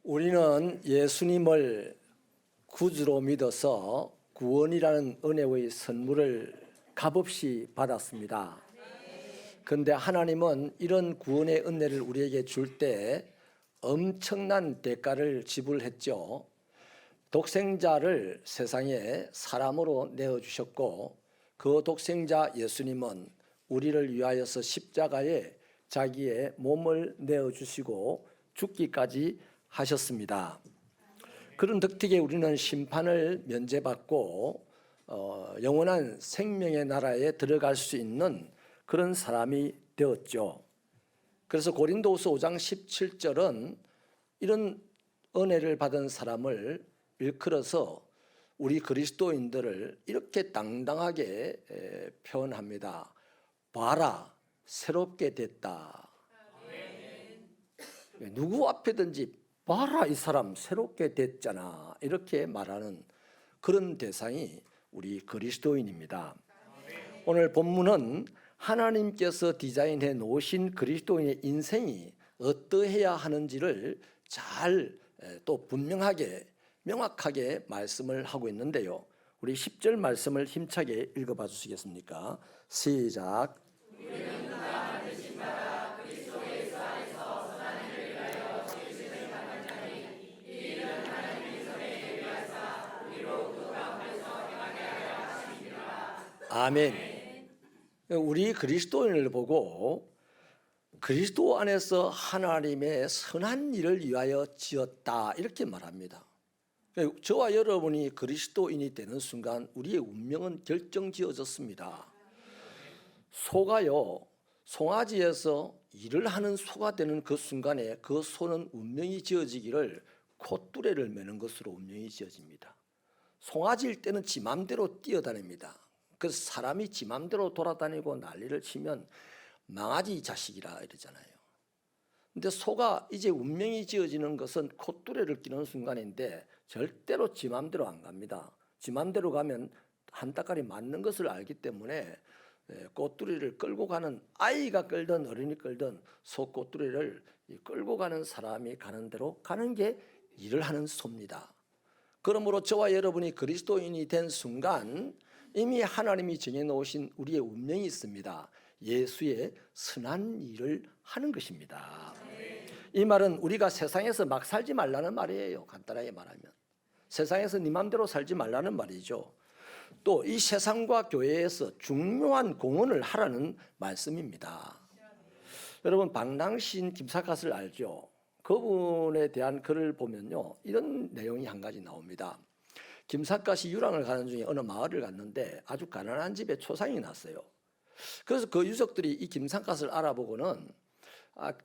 우리는 예수님을 구주로 믿어서 구원이라는 은혜의 선물을 값없이 받았습니다. 그런데 하나님은 이런 구원의 은혜를 우리에게 줄 때 엄청난 대가를 지불했죠. 독생자를 세상에 사람으로 내어주셨고, 그 독생자 예수님은 우리를 위하여서 십자가에 자기의 몸을 내어주시고 죽기까지 하셨습니다. 그런 덕택에 우리는 심판을 면제받고 영원한 생명의 나라에 들어갈 수 있는 그런 사람이 되었죠. 그래서 고린도후서 5장 17절은 이런 은혜를 받은 사람을 일컬어서 우리 그리스도인들을 이렇게 당당하게 표현합니다. 봐라, 새롭게 됐다. 누구 앞에든지 봐라, 이 사람 새롭게 됐잖아, 이렇게 말하는 그런 대상이 우리 그리스도인입니다. 오늘 본문은 하나님께서 디자인해 놓으신 그리스도인의 인생이 어떠해야 하는지를 잘 또 분명하게 명확하게 말씀을 하고 있는데요. 우리 10절 말씀을 힘차게 읽어봐 주시겠습니까? 시작. 아멘. 우리 그리스도인을 보고 그리스도 안에서 하나님의 선한 일을 위하여 지었다, 이렇게 말합니다. 저와 여러분이 그리스도인이 되는 순간 우리의 운명은 결정지어졌습니다. 소가요, 송아지에서 일을 하는 소가 되는 그 순간에 그 소는 운명이 지어지기를 콧뚜레를 매는 것으로 운명이 지어집니다. 송아지일 때는 지 맘대로 뛰어다닙니다. 그래서 사람이 지 맘대로 돌아다니고 난리를 치면 망아지 자식이라 이러잖아요. 근데 소가 이제 운명이 지어지는 것은 콧뚜레를 끼는 순간인데 절대로 지 맘대로 안 갑니다. 지 맘대로 가면 한 따까리 맞는 것을 알기 때문에 콧뚜레를 끌고 가는, 아이가 끌든 어른이 끌든 소 콧뚜레를 끌고 가는 사람이 가는 대로 가는 게 일을 하는 소입니다. 그러므로 저와 여러분이 그리스도인이 된 순간 이미 하나님이 정해놓으신 우리의 운명이 있습니다. 예수의 선한 일을 하는 것입니다. 이 말은 우리가 세상에서 막 살지 말라는 말이에요. 간단하게 말하면 세상에서 네 맘대로 살지 말라는 말이죠. 또 이 세상과 교회에서 중요한 공헌을 하라는 말씀입니다. 여러분, 방랑시인 김사갓을 알죠? 그분에 대한 글을 보면요, 이런 내용이 한 가지 나옵니다. 김삿갓이 유랑을 가는 중에 어느 마을을 갔는데 아주 가난한 집에 초상이 났어요. 그래서 그 유족들이 이 김삿갓을 알아보고는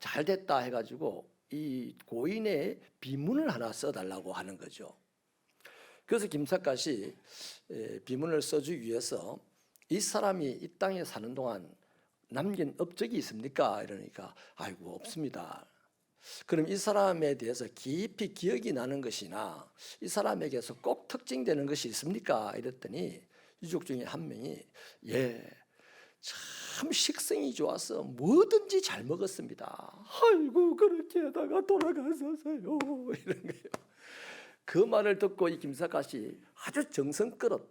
잘 됐다 해가지고 이 고인의 비문을 하나 써달라고 하는 거죠. 그래서 김삿갓이 비문을 써주기 위해서 이 사람이 이 땅에 사는 동안 남긴 업적이 있습니까? 이러니까 아이고 없습니다. 그럼 이 사람에 대해서 깊이 기억이 나는 것이나 이 사람에게서 꼭 특징되는 것이 있습니까? 이랬더니 유족 중에 한 명이 참 식성이 좋아서 뭐든지 잘 먹었습니다. 아이고 그렇게 하다가 돌아가서요, 이런 거예요. 그 말을 듣고 이 김삿갓이 아주 정성껏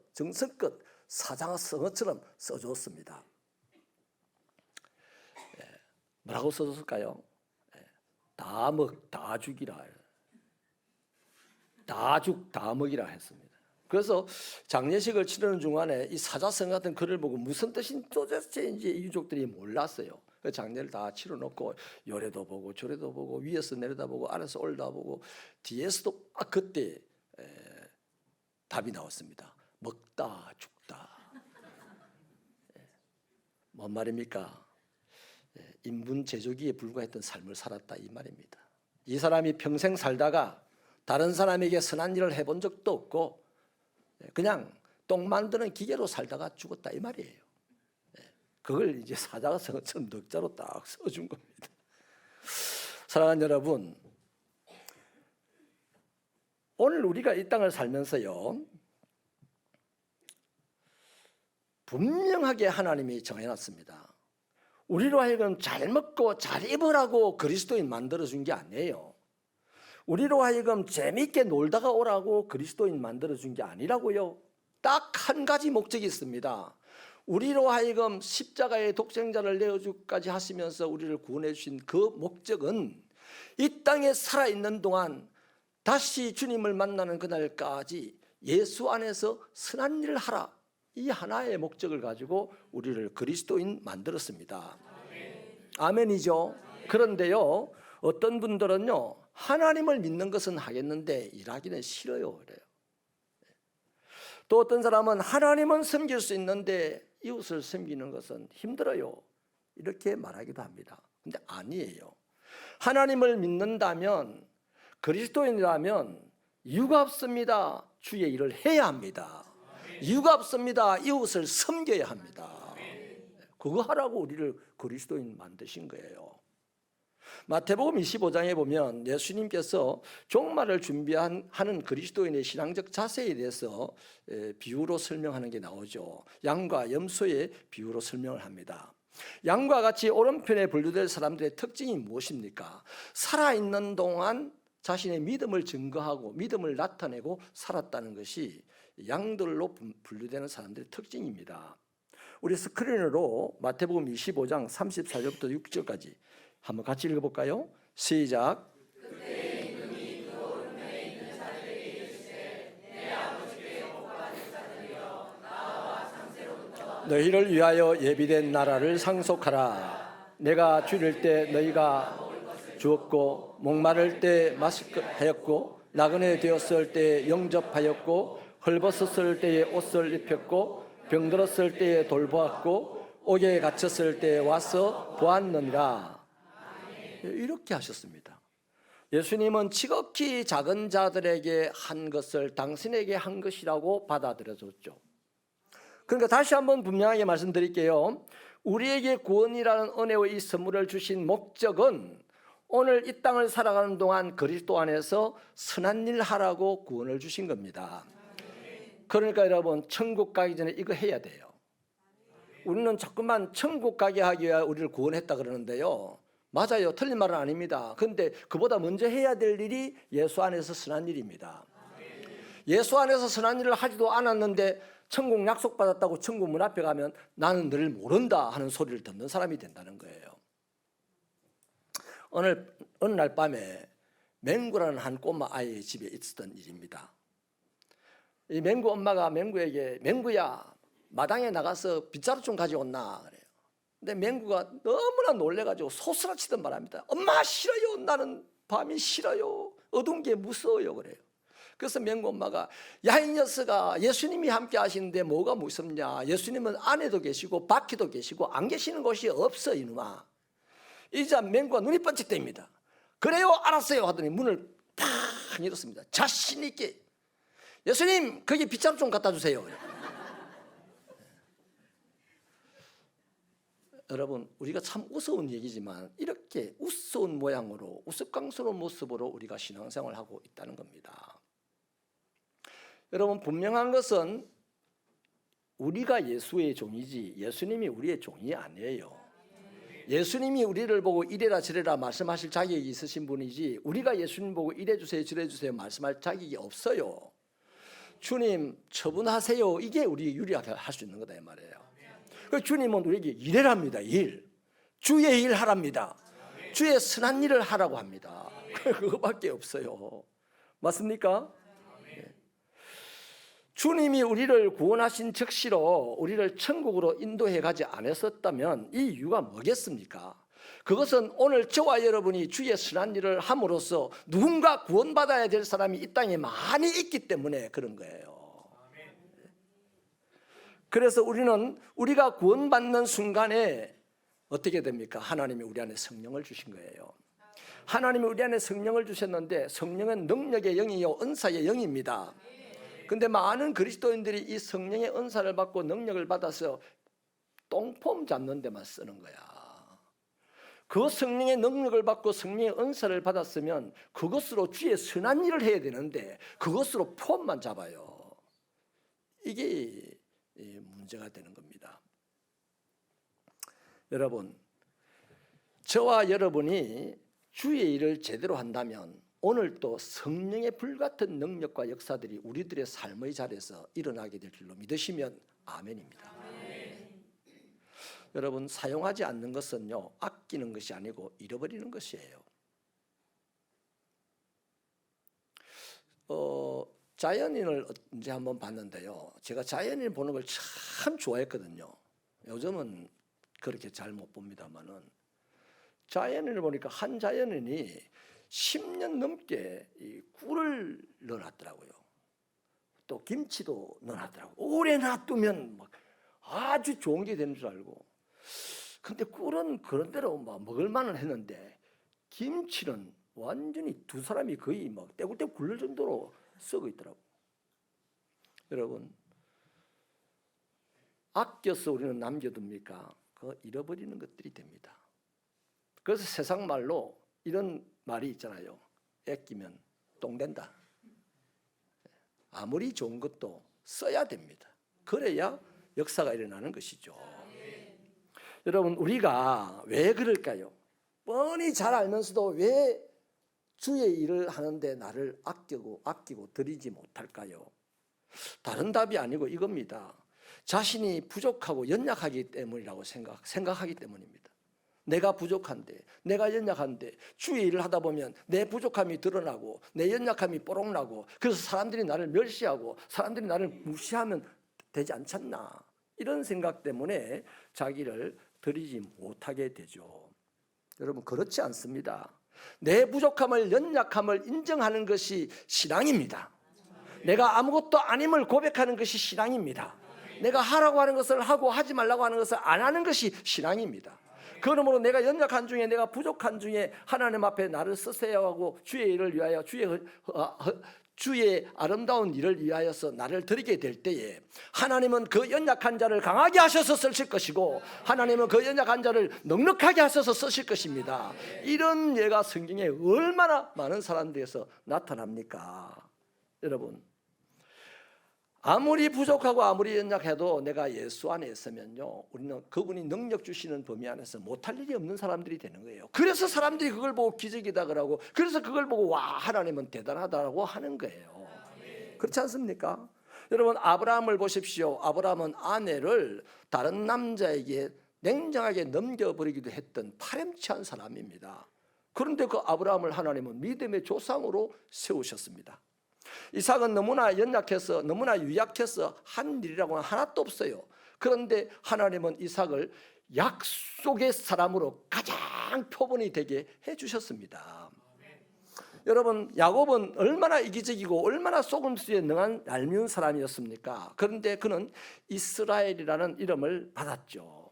사자성어처럼 써줬습니다. 뭐라고 써줬을까요? 다 먹, 다 죽이라. 다 죽, 다 먹이라 했습니다. 그래서 장례식을 치르는 중간에 이 사자성 같은 글을 보고 무슨 뜻인 도대체 이제 유족들이 몰랐어요. 그 장례를 다 치러놓고 요래도 보고 저래도 보고 위에서 내려다보고 아래서 올라다보고 뒤에서도 그때 답이 나왔습니다. 먹다 죽다. 뭔 말입니까? 인분 제조기에 불과했던 삶을 살았다, 이 말입니다. 이 사람이 평생 살다가 다른 사람에게 선한 일을 해본 적도 없고 그냥 똥 만드는 기계로 살다가 죽었다, 이 말이에요. 그걸 이제 사자성어처럼 넉자로 딱 써준 겁니다. 사랑하는 여러분, 오늘 우리가 이 땅을 살면서요, 분명하게 하나님이 정해놨습니다. 우리로 하여금 잘 먹고 잘 입으라고 그리스도인 만들어준 게 아니에요. 우리로 하여금 재미있게 놀다가 오라고 그리스도인 만들어준 게 아니라고요. 딱 한 가지 목적이 있습니다. 우리로 하여금 십자가의 독생자를 내어주기까지 하시면서 우리를 구원해 주신 그 목적은 이 땅에 살아있는 동안 다시 주님을 만나는 그날까지 예수 안에서 선한 일을 하라, 이 하나의 목적을 가지고 우리를 그리스도인 만들었습니다. 아멘이죠. 그런데요, 어떤 분들은요, 하나님을 믿는 것은 하겠는데 일하기는 싫어요 그래요. 또 어떤 사람은 하나님은 섬길 수 있는데 이웃을 섬기는 것은 힘들어요, 이렇게 말하기도 합니다. 근데 아니에요. 하나님을 믿는다면, 그리스도인이라면 이유가 없습니다, 주의 일을 해야 합니다. 이유가 없습니다, 이웃을 섬겨야 합니다. 그거 하라고 우리를 그리스도인 만드신 거예요. 마태복음 25장에 보면 예수님께서 종말을 준비하는 그리스도인의 신앙적 자세에 대해서 비유로 설명하는 게 나오죠. 양과 염소의 비유로 설명을 합니다. 양과 같이 오른편에 분류될 사람들의 특징이 무엇입니까? 살아있는 동안 자신의 믿음을 증거하고 믿음을 나타내고 살았다는 것이 양들로 분류되는 사람들의 특징입니다. 우리 스크린으로 마태복음 25장 34절부터 6절까지 한번 같이 읽어볼까요? 시작. 그때 이름이 그 오른편에 있는 자들에게 이르시되 내 아버지께 복받은 자들이여 나와 창세로부터 너희를 위하여 예비된 나라를 상속하라. 내가 줄일 때 너희가 주었고 목마를 때 마실 것 하였고 나그네 되었을 때 영접하였고 헐벗었을 때에 옷을 입혔고 병들었을 때에 돌보았고 옥에 갇혔을 때에 와서 보았느니라. 이렇게 하셨습니다. 예수님은 지극히 작은 자들에게 한 것을 당신에게 한 것이라고 받아들여줬죠. 그러니까 다시 한번 분명하게 말씀드릴게요. 우리에게 구원이라는 은혜의 이 선물을 주신 목적은 오늘 이 땅을 살아가는 동안 그리스도 안에서 선한 일 하라고 구원을 주신 겁니다. 그러니까 여러분, 천국 가기 전에 이거 해야 돼요. 우리는 자꾸만 천국 가게 하기 위해 우리를 구원했다 그러는데요, 맞아요, 틀린 말은 아닙니다. 그런데 그보다 먼저 해야 될 일이 예수 안에서 선한 일입니다. 예수 안에서 선한 일을 하지도 않았는데 천국 약속받았다고 천국 문 앞에 가면 나는 너를 모른다 하는 소리를 듣는 사람이 된다는 거예요. 어느 날 밤에 맹구라는 한 꼬마 아이의 집에 있었던 일입니다. 이 맹구 엄마가 맹구에게 맹구야 마당에 나가서 빗자루 좀 가져온나 그래요. 근데 맹구가 너무나 놀래가지고 소스라치던 바랍니다. 엄마 싫어요, 나는 밤이 싫어요, 어두운 게 무서워요 그래요. 그래서 맹구 엄마가 야 이 녀석아, 예수님이 함께 하시는데 뭐가 무섭냐, 예수님은 안에도 계시고 밖에도 계시고 안 계시는 곳이 없어 이놈아. 이자 맹구가 눈이 번쩍 뜹니다. 그래요 알았어요 하더니 문을 팍 열었습니다. 자신 있게 예수님 거기 빗자루 좀 갖다 주세요. 여러분, 우리가 참 우스운 얘기지만 이렇게 우스운 모양으로 우스꽝스러운 모습으로 우리가 신앙생활을 하고 있다는 겁니다. 여러분, 분명한 것은 우리가 예수의 종이지 예수님이 우리의 종이 아니에요. 예수님이 우리를 보고 이래라 저래라 말씀하실 자격이 있으신 분이지 우리가 예수님 보고 이래 주세요 저래 주세요 말씀할 자격이 없어요. 주님 처분하세요, 이게 우리 유리하게 할 수 있는 거다 이 말이에요. 주님은 우리에게 일해랍니다. 일, 주의 일 하랍니다. 주의 선한 일을 하라고 합니다. 그거밖에 없어요. 맞습니까? 주님이 우리를 구원하신 즉시로 우리를 천국으로 인도해 가지 않았었다면 이 이유가 뭐겠습니까? 그것은 오늘 저와 여러분이 주의 선한 일을 함으로써 누군가 구원받아야 될 사람이 이 땅에 많이 있기 때문에 그런 거예요. 그래서 우리가 구원받는 순간에 어떻게 됩니까? 하나님이 우리 안에 성령을 주신 거예요. 하나님이 우리 안에 성령을 주셨는데 성령은 능력의 영이요 은사의 영입니다. 근데 많은 그리스도인들이 이 성령의 은사를 받고 능력을 받아서 똥폼 잡는 데만 쓰는 거야. 그 성령의 능력을 받고 성령의 은사를 받았으면 그것으로 주의 선한 일을 해야 되는데 그것으로 폼만 잡아요. 이게 문제가 되는 겁니다. 여러분, 저와 여러분이 주의 일을 제대로 한다면 오늘 또 성령의 불같은 능력과 역사들이 우리들의 삶의 자리에서 일어나게 될 줄로 믿으시면 아멘입니다. 여러분, 사용하지 않는 것은요, 아끼는 것이 아니고 잃어버리는 것이에요. 자연인을 언제 한번 봤는데요, 제가 자연인 보는 걸 참 좋아했거든요. 요즘은 그렇게 잘 못 봅니다만은, 자연인을 보니까 한 자연인이 10년 넘게 이 꿀을 넣어놨더라고요. 또 김치도 넣어놨더라고요. 오래 놔두면 막 아주 좋은 게 되는 줄 알고. 근데 꿀은 그런 대로 막 먹을 만은 했는데, 김치는 완전히 두 사람이 거의 막 떼굴떼굴 굴릴 정도로 썩어 있더라고요. 여러분, 아껴서 우리는 남겨둡니까? 그거 잃어버리는 것들이 됩니다. 그래서 세상 말로 이런 말이 있잖아요. 아끼면 똥 된다. 아무리 좋은 것도 써야 됩니다. 그래야 역사가 일어나는 것이죠. 여러분, 우리가 왜 그럴까요? 뻔히 잘 알면서도 왜 주의 일을 하는데 나를 아끼고 드리지 못할까요? 다른 답이 아니고 이겁니다. 자신이 부족하고 연약하기 때문이라고 생각하기 때문입니다. 내가 부족한데, 내가 연약한데 주의 일을 하다 보면 내 부족함이 드러나고 내 연약함이 뽀록나고, 그래서 사람들이 나를 멸시하고 사람들이 나를 무시하면 되지 않잖나, 이런 생각 때문에 자기를 드리지 못하게 되죠. 여러분, 그렇지 않습니다. 내 부족함을, 연약함을 인정하는 것이 신앙입니다. 내가 아무것도 아님을 고백하는 것이 신앙입니다. 내가 하라고 하는 것을 하고 하지 말라고 하는 것을 안 하는 것이 신앙입니다. 그러므로 내가 연약한 중에, 내가 부족한 중에 하나님 앞에 나를 쓰세요 하고 주의 일을 위하여, 주의 아름다운 일을 위하여서 나를 드리게 될 때에 하나님은 그 연약한 자를 강하게 하셔서 쓰실 것이고, 하나님은 그 연약한 자를 넉넉하게 하셔서 쓰실 것입니다. 이런 예가 성경에 얼마나 많은 사람들에서 나타납니까? 여러분, 아무리 부족하고 아무리 연약해도 내가 예수 안에 있으면요, 우리는 그분이 능력 주시는 범위 안에서 못할 일이 없는 사람들이 되는 거예요. 그래서 사람들이 그걸 보고 기적이다 그러고, 그래서 그걸 보고 와, 하나님은 대단하다고 하는 거예요. 그렇지 않습니까? 여러분, 아브라함을 보십시오. 아브라함은 아내를 다른 남자에게 냉정하게 넘겨버리기도 했던 파렴치한 사람입니다. 그런데 그 아브라함을 하나님은 믿음의 조상으로 세우셨습니다. 이삭은 너무나 연약해서, 너무나 유약해서 한 일이라고는 하나도 없어요. 그런데 하나님은 이삭을 약속의 사람으로 가장 표본이 되게 해주셨습니다. 여러분, 야곱은 얼마나 이기적이고 얼마나 속임수에 능한 얄미운 사람이었습니까? 그런데 그는 이스라엘이라는 이름을 받았죠.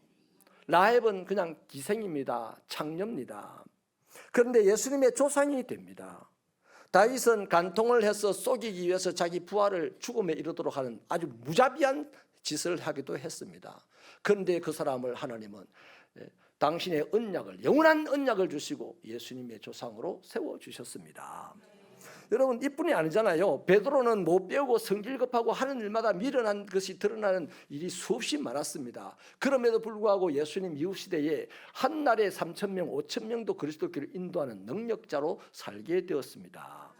라헬은 그냥 기생입니다. 창녀입니다. 그런데 예수님의 조상이 됩니다. 다윗은 간통을 해서 속이기 위해서 자기 부하를 죽음에 이르도록 하는 아주 무자비한 짓을 하기도 했습니다. 그런데 그 사람을 하나님은 당신의 언약을, 영원한 언약을 주시고 예수님의 조상으로 세워주셨습니다. 여러분, 이뿐이 아니잖아요. 베드로는 못 배우고 성질급하고 하는 일마다 미련한 것이 드러나는 일이 수없이 많았습니다. 그럼에도 불구하고 예수님 이후 시대에 한 날에 3,000명, 5,000명도 그리스도교를 인도하는 능력자로 살게 되었습니다.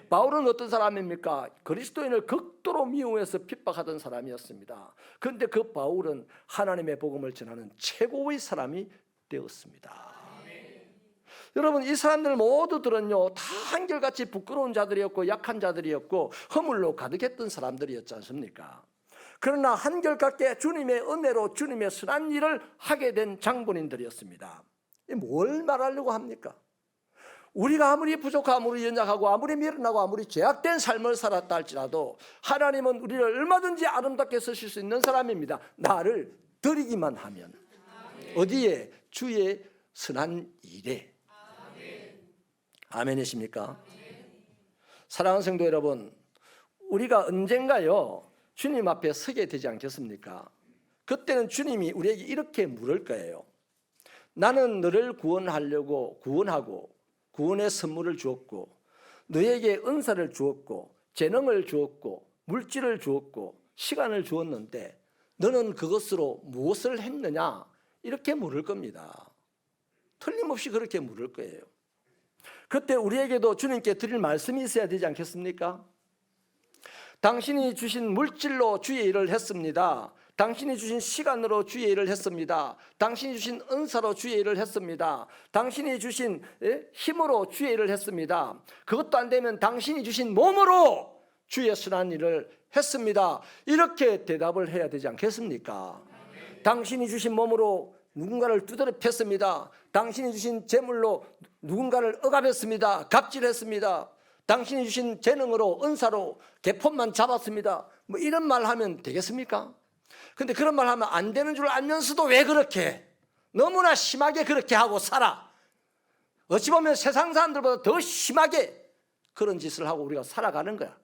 바울은 어떤 사람입니까? 그리스도인을 극도로 미워해서 핍박하던 사람이었습니다. 그런데 그 바울은 하나님의 복음을 전하는 최고의 사람이 되었습니다. 여러분, 이 사람들 모두들은요, 다 한결같이 부끄러운 자들이었고 약한 자들이었고 허물로 가득했던 사람들이었지 않습니까? 그러나 한결같게 주님의 은혜로 주님의 선한 일을 하게 된 장본인들이었습니다. 뭘 말하려고 합니까? 우리가 아무리 부족하고 아무리 연약하고 아무리 미련하고 아무리 죄악된 삶을 살았다 할지라도 하나님은 우리를 얼마든지 아름답게 쓰실 수 있는 사람입니다. 나를 드리기만 하면. 어디에? 주의 선한 일에. 아멘이십니까? 사랑하는 성도 여러분, 우리가 언젠가요 주님 앞에 서게 되지 않겠습니까? 그때는 주님이 우리에게 이렇게 물을 거예요. 나는 너를 구원하고 구원의 선물을 주었고, 너에게 은사를 주었고, 재능을 주었고, 물질을 주었고, 시간을 주었는데 너는 그것으로 무엇을 했느냐? 이렇게 물을 겁니다. 틀림없이 그렇게 물을 거예요. 그때 우리에게도 주님께 드릴 말씀이 있어야 되지 않겠습니까? 당신이 주신 물질로 주의 일을 했습니다. 당신이 주신 시간으로 주의 일을 했습니다. 당신이 주신 은사로 주의 일을 했습니다. 당신이 주신 힘으로 주의 일을 했습니다. 그것도 안 되면 당신이 주신 몸으로 주의 선한 일을 했습니다. 이렇게 대답을 해야 되지 않겠습니까? 당신이 주신 몸으로 누군가를 두드려 팼습니다. 당신이 주신 재물로 누군가를 억압했습니다. 갑질했습니다. 당신이 주신 재능으로 은사로 개폰만 잡았습니다. 뭐 이런 말 하면 되겠습니까? 근데 그런 말 하면 안 되는 줄 알면서도 왜 그렇게 너무나 심하게 그렇게 하고 살아? 어찌 보면 세상 사람들보다 더 심하게 그런 짓을 하고 우리가 살아가는 거야.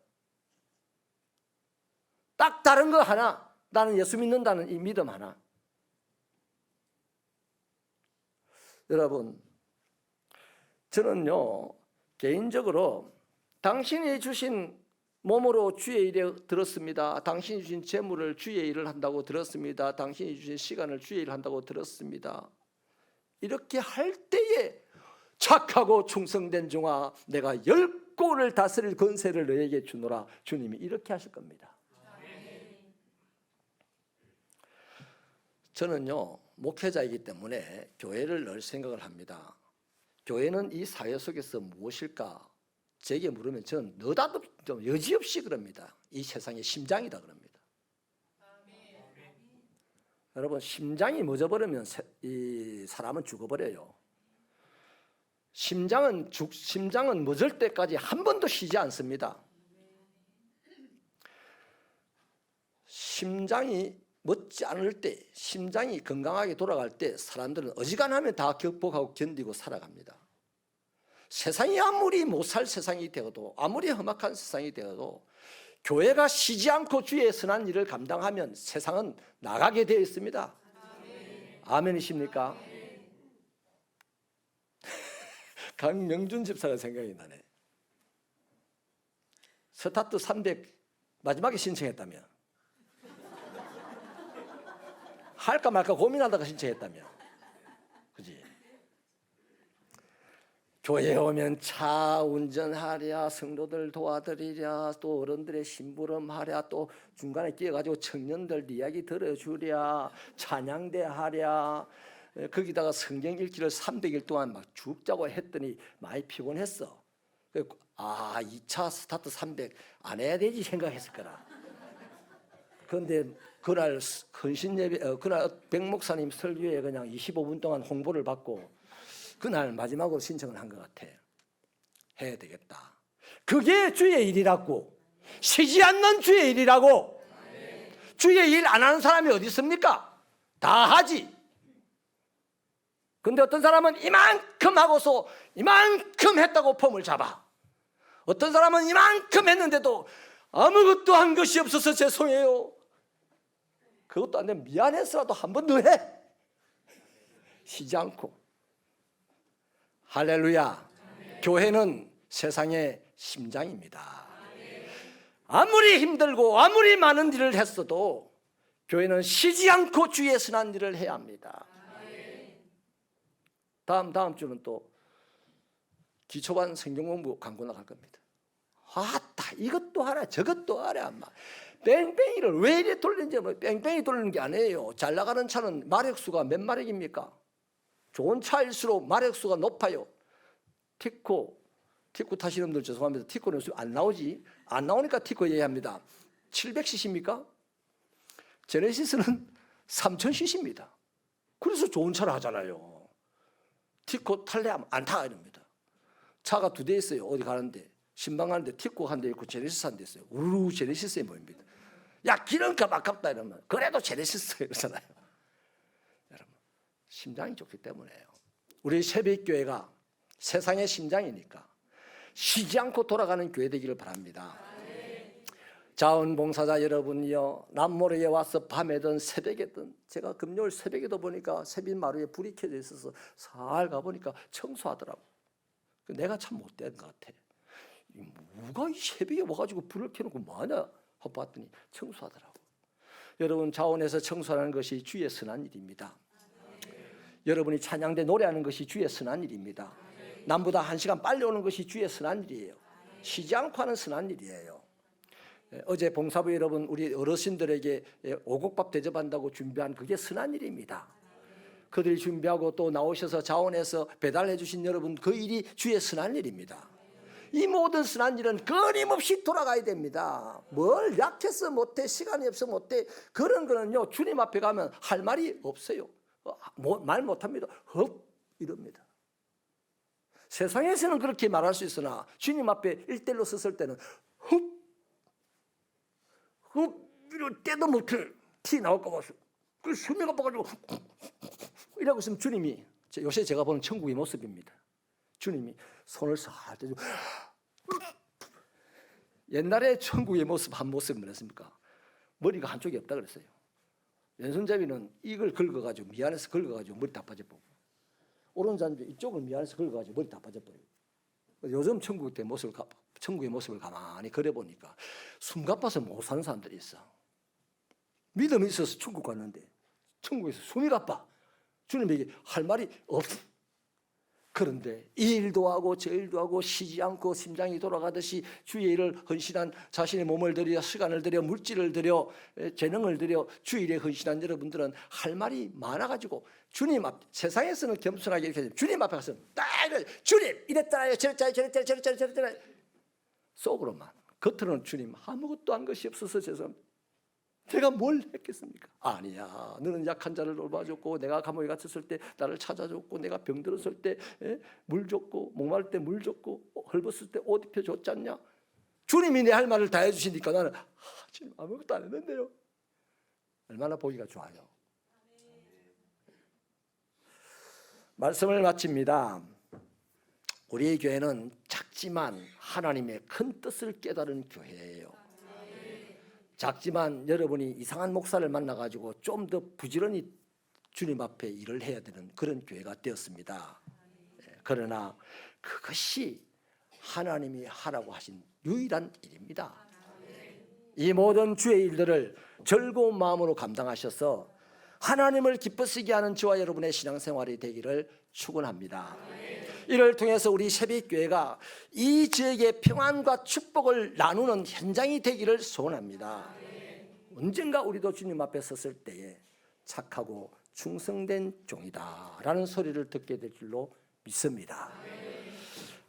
딱 다른 거 하나, 나는 예수 믿는다는 이 믿음 하나. 여러분, 저는요 개인적으로 당신이 주신 몸으로 주의 일에 들었습니다. 당신이 주신 재물을 주의 일을 한다고 들었습니다. 당신이 주신 시간을 주의 일을 한다고 들었습니다. 이렇게 할 때에 착하고 충성된 종아, 내가 10골을 다스릴 권세를 너에게 주노라. 주님이 이렇게 하실 겁니다. 저는요 목회자이기 때문에 교회를 늘 생각을 합니다. 교회는 이 사회 속에서 무엇일까? 제게 물으면 저는 좀 여지없이 그럽니다. 이 세상의 심장이다 그럽니다. 여러분, 심장이 멎어버리면 이 사람은 죽어버려요. 심장은 멎을 때까지 한 번도 쉬지 않습니다. 심장이 멎지 않을 때, 심장이 건강하게 돌아갈 때 사람들은 어지간하면 다 극복하고 견디고 살아갑니다. 세상이 아무리 못 살 세상이 되어도, 아무리 험악한 세상이 되어도 교회가 쉬지 않고 주의 선한 일을 감당하면 세상은 나가게 되어 있습니다. 아멘이십니까? 강명준 집사가 생각이 나네. 스타트 300 마지막에 신청했다며. 할까 말까 고민하다가 신청했다며. 그지? 교회에 오면 차 운전하랴, 성도들 도와드리랴, 또 어른들의 심부름하랴, 또 중간에 끼어가지고 청년들 이야기 들어주랴, 찬양대 하랴, 거기다가 성경 읽기를 300일 동안 막 죽자고 했더니 많이 피곤했어. 아, 2차 스타트 300 안 해야 되지 생각했을 거라. 그런데 그날 헌신 예배, 그날 백 목사님 설교에 그냥 25분 동안 홍보를 받고 그날 마지막으로 신청을 한 것 같아. 해야 되겠다. 그게 주의 일이라고. 쉬지 않는 주의 일이라고. 주의 일 안 하는 사람이 어디 있습니까? 다 하지. 근데 어떤 사람은 이만큼 하고서 이만큼 했다고 폼을 잡아. 어떤 사람은 이만큼 했는데도 아무것도 한 것이 없어서 죄송해요. 그것도 안 되면 미안해서라도 한 번 더 해. 쉬지 않고. 할렐루야. 교회는 세상의 심장입니다. 아무리 힘들고 아무리 많은 일을 했어도 교회는 쉬지 않고 주의 선한 일을 해야 합니다. 다음 주는 또 기초반 성경공부 광고 나갈 겁니다. 아따, 이것도 하라 저것도 하라. 뺑뺑이를 왜 이래 돌리는지, 뺑뺑이 돌리는 게 아니에요. 잘 나가는 차는 마력수가 몇 마력입니까? 좋은 차일수록 마력수가 높아요. 티코 타시는 분들 죄송합니다. 티코는 안 나오지. 안 나오니까 티코 얘기합니다. 700cc입니까? 제네시스는 3000cc입니다. 그래서 좋은 차를 하잖아요. 티코 탈래 하면 안 타 이럽니다. 차가 2대 있어요. 어디 가는데 신방 가는데 티코 한 대 있고 제네시스 한 대 있어요. 우르르 제네시스에 모입니다. 야, 기름값 아깝다 이러면 그래도 제네시스 이러잖아요. 여러분, 심장이 좋기 때문에요. 우리 새벽교회가 세상의 심장이니까 쉬지 않고 돌아가는 교회 되기를 바랍니다. 자원봉사자 여러분이요, 남모르에 와서 밤에든 새벽에든, 제가 금요일 새벽에도 보니까 세빈마루에 불이 켜져 있어서 살 가보니까 청소하더라고. 내가 참 못된 것 같아. 누가 이 새벽에 와가지고 불을 켜놓고 뭐하냐 하고 봤더니 청소하더라고. 여러분, 자원에서 청소하는 것이 주의 선한 일입니다. 여러분이 찬양대 노래하는 것이 주의 선한 일입니다. 남보다 1시간 빨리 오는 것이 주의 선한 일이에요. 쉬지 않고 하는 선한 일이에요. 어제 봉사부 여러분, 우리 어르신들에게 오곡밥 대접한다고 준비한 그게 선한 일입니다. 그들이 준비하고 또 나오셔서 자원해서 배달해 주신 여러분, 그 일이 주의 선한 일입니다. 이 모든 선한 일은 끊임없이 돌아가야 됩니다. 뭘 약해서 못해, 시간이 없어 못해, 그런 거는요 주님 앞에 가면 할 말이 없어요. 말 못합니다. 헙 이럽니다. 세상에서는 그렇게 말할 수 있으나 주님 앞에 일대일로 섰을 때는 헙 이럴 때도 못해. 티 나올까 봐서 그 숨이 가빠가지고 이러고 있으면 주님이, 요새 제가 보는 천국의 모습입니다. 주님이 손을 싹 대주고, 옛날에 천국의 모습 한 모습은 뭐랬습니까? 머리가 한쪽이 없다 그랬어요. 왼손잡이는 이걸 긁어가지고 미안해서 긁어가지고 머리 다 빠져버리고, 오른손잡이 이쪽을 미안해서 긁어가지고 머리 다 빠져버리고. 요즘 천국의 모습을 가만히 그려보니까 숨 가빠서 못 사는 사람들이 있어. 믿음이 있어서 천국 갔는데 천국에서 숨이 가빠. 주님에게 할 말이 없어. 그런데 이 일도 하고 저 일도 하고 쉬지 않고 심장이 돌아가듯이 주의 일을 헌신한, 자신의 몸을 들여 시간을 들여 물질을 들여 재능을 들여 주의 일에 헌신한 여러분들은 할 말이 많아가지고 주님 앞, 세상에서는 겸손하게 이렇게 하지만 주님 앞에 가서 딱 주님 이랬잖아요, 저랬잖아요 속으로만, 겉으로는 주님 아무것도 한 것이 없어서 죄송합니다. 내가 뭘 했겠습니까? 아니야, 너는 약한 자를 돌봐줬고, 내가 감옥에 갇혔을 때 나를 찾아줬고, 내가 병들었을 때 물 줬고, 목마를 때 물 줬고, 헐벗을 때 옷 입혀줬지 않냐? 주님이 내 할 말을 다 해주시니까 나는 지금 아무것도 안 했는데요. 얼마나 보기가 좋아요. 말씀을 마칩니다. 우리의 교회는 작지만 하나님의 큰 뜻을 깨달은 교회예요. 작지만 여러분이 이상한 목사를 만나가지고 좀 더 부지런히 주님 앞에 일을 해야 되는 그런 교회가 되었습니다. 그러나 그것이 하나님이 하라고 하신 유일한 일입니다. 이 모든 주의 일들을 즐거운 마음으로 감당하셔서 하나님을 기쁘시게 하는 저와 여러분의 신앙생활이 되기를 축원합니다. 이를 통해서 우리 새벽교회가 이 지역의 평안과 축복을 나누는 현장이 되기를 소원합니다. 언젠가 우리도 주님 앞에 섰을 때에 착하고 충성된 종이다 라는 소리를 듣게 될 줄로 믿습니다.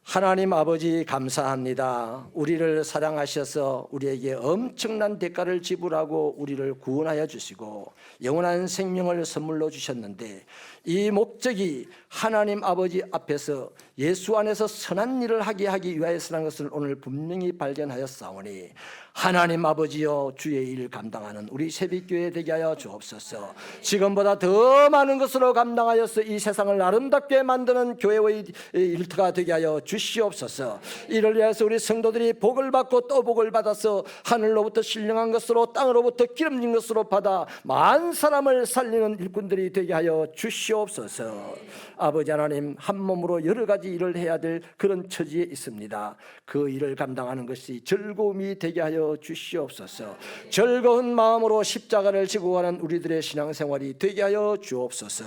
하나님 아버지 감사합니다. 우리를 사랑하셔서 우리에게 엄청난 대가를 지불하고 우리를 구원하여 주시고 영원한 생명을 선물로 주셨는데, 이 목적이 하나님 아버지 앞에서 예수 안에서 선한 일을 하기 위하여서라는 것을 오늘 분명히 발견하였사오니, 하나님 아버지여, 주의 일 감당하는 우리 새벽교회 되게 하여 주옵소서. 지금보다 더 많은 것으로 감당하여서 이 세상을 아름답게 만드는 교회의 일터가 되게 하여 주시옵소서. 이를 위해서 우리 성도들이 복을 받고 또 복을 받아서 하늘로부터 신령한 것으로 땅으로부터 기름진 것으로 받아 만 사람을 살리는 일꾼들이 되게 하여 주시옵소서. 아버지 하나님, 한 몸으로 여러 가지 일을 해야 될 그런 처지에 있습니다. 그 일을 감당하는 것이 즐거움이 되게 하여 주시옵소서. 즐거운 마음으로 십자가를 지고 가는 우리들의 신앙생활이 되게 하여 주옵소서.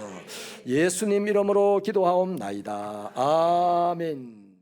예수님 이름으로 기도하옵나이다. 아멘.